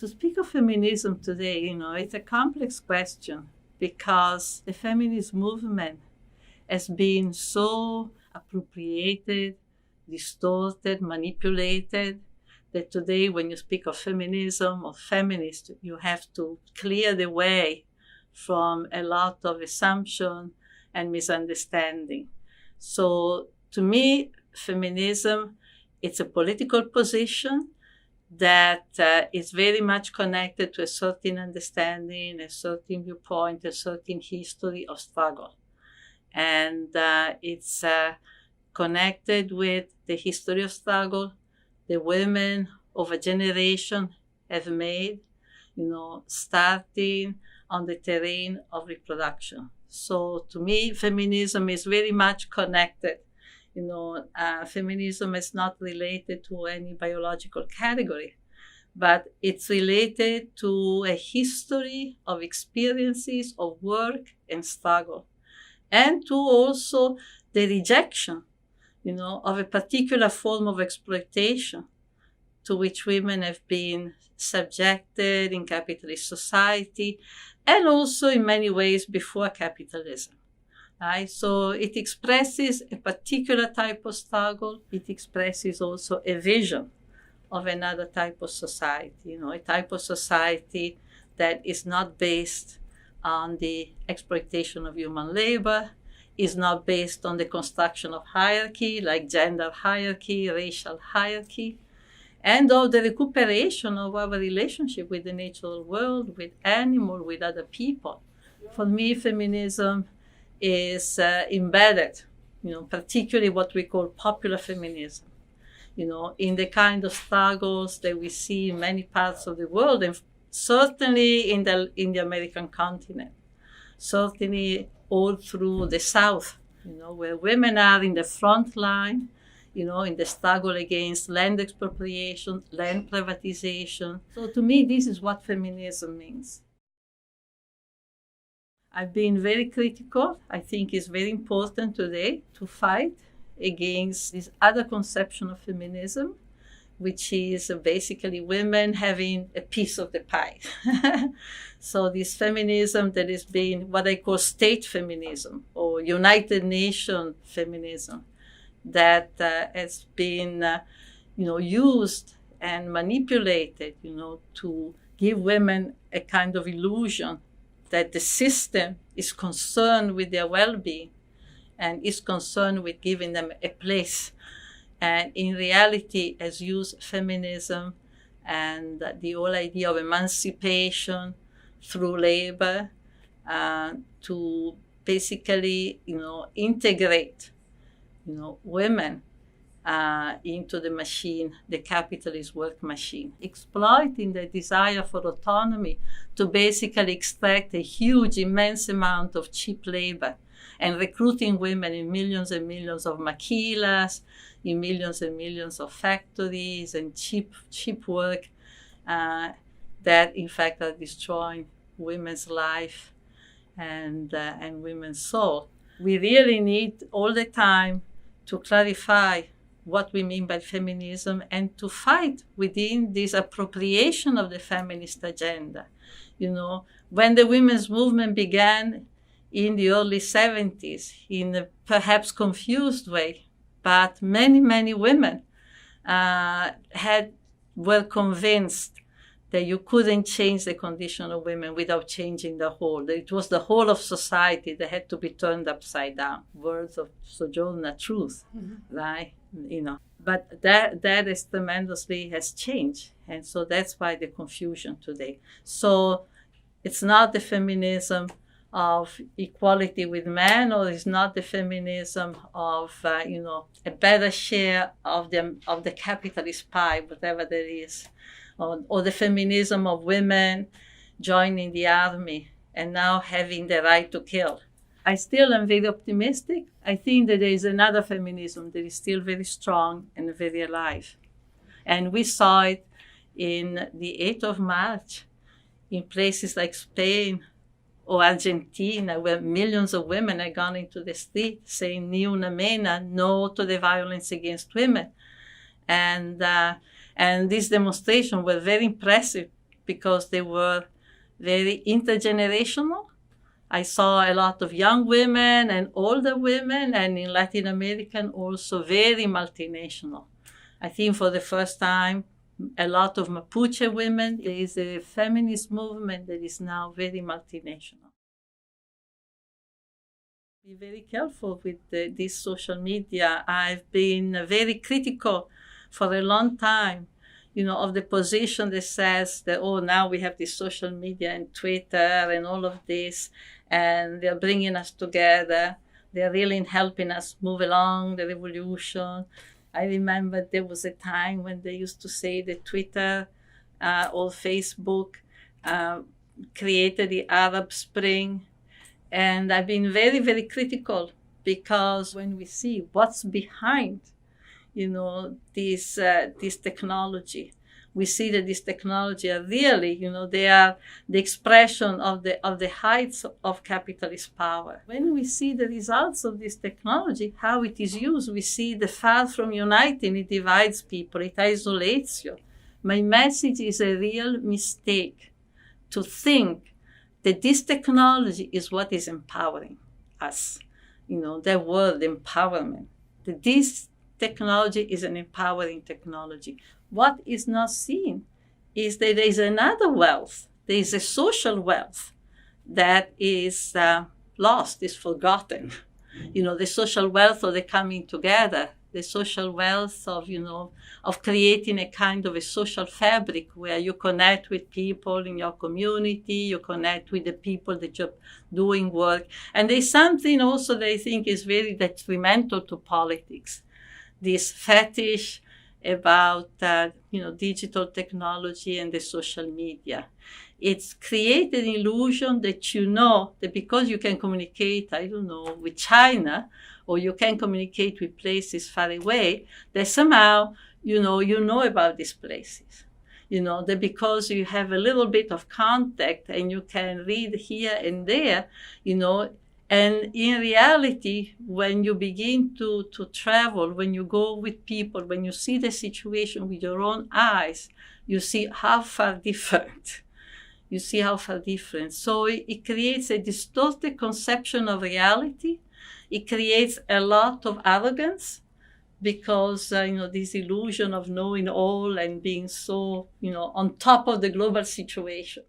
To speak of feminism today, it's a complex question because the feminist movement has been so appropriated, distorted, manipulated, that today when you speak of feminism or feminist, you have to clear the way from a lot of assumption and misunderstanding. So to me, feminism, it's a political position that is very much connected to a certain understanding, a certain viewpoint, a certain history of struggle. And it's connected with the history of struggle the women of a generation have made, starting on the terrain of reproduction. So to me, feminism is very much connected. Feminism is not related to any biological category, but it's related to a history of experiences of work and struggle, and to also the rejection, of a particular form of exploitation to which women have been subjected in capitalist society, and also in many ways before capitalism. Right? So it expresses a particular type of struggle. It expresses also a vision of another type of society, a type of society that is not based on the exploitation of human labor, is not based on the construction of hierarchy, like gender hierarchy, racial hierarchy, and of the recuperation of our relationship with the natural world, with animals, with other people. For me, feminism is embedded, particularly what we call popular feminism, in the kind of struggles that we see in many parts of the world, and certainly in the American continent, certainly all through the South, where women are in the front line, in the struggle against land expropriation, land privatization. So to me, this is what feminism means. I've been very critical. I think it's very important today to fight against this other conception of feminism, which is basically women having a piece of the pie. So this feminism that has been what I call state feminism or United Nations feminism, that has been used and manipulated, to give women a kind of illusion that the system is concerned with their well-being and is concerned with giving them a place. And in reality, has used feminism and the whole idea of emancipation through labor to basically, integrate, women into the machine, the capitalist work machine, exploiting the desire for autonomy to basically extract a huge, immense amount of cheap labor and recruiting women in millions and millions of maquilas, in millions and millions of factories and cheap work that in fact are destroying women's life and women's soul. We really need all the time to clarify what we mean by feminism and to fight within this appropriation of the feminist agenda. When the women's movement began in the early 70s, in a perhaps confused way, but many, many women were convinced that you couldn't change the condition of women without changing the whole. That it was the whole of society that had to be turned upside down. Words of Sojourner Truth, right? But that is tremendously has changed. And so that's why the confusion today. So it's not the feminism of equality with men, or it's not the feminism of a better share of the capitalist pie, whatever that is, or the feminism of women joining the army and now having the right to kill. I still am very optimistic. I think that there is another feminism that is still very strong and very alive. And we saw it in the 8th of March in places like Spain or Argentina, where millions of women had gone into the street saying "Ni una mena," no to the violence against women. And these demonstrations were very impressive because they were very intergenerational. I saw a lot of young women and older women, and in Latin America also very multinational. I think for the first time, a lot of Mapuche women. There is a feminist movement that is now very multinational. Be very careful with this social media. I've been very critical for a long time, of the position that says that, oh, now we have this social media and Twitter and all of this, and they're bringing us together. They're really helping us move along the revolution. I remember there was a time when they used to say that Twitter or Facebook created the Arab Spring. And I've been very, very critical, because when we see what's behind, this technology, we see that this technology are really, they are the expression of the heights of capitalist power. When we see the results of this technology, how it is used, we see the far from uniting, it divides people, it isolates you. My message is a real mistake to think that this technology is what is empowering us. The word empowerment. That this technology is an empowering technology. What is not seen is that there is another wealth. There is a social wealth that is lost, is forgotten. The social wealth of the coming together, the social wealth of creating a kind of a social fabric where you connect with people in your community, you connect with the people that you're doing work. And there's something also that I think is very detrimental to politics. This fetish about digital technology and the social media. It's created an illusion that that because you can communicate, with China, or you can communicate with places far away, that somehow, you know about these places. That because you have a little bit of contact and you can read here and there, and in reality, when you begin to travel, when you go with people, when you see the situation with your own eyes, you see how far different. So it creates a distorted conception of reality. It creates a lot of arrogance, because, this illusion of knowing all and being so, on top of the global situation.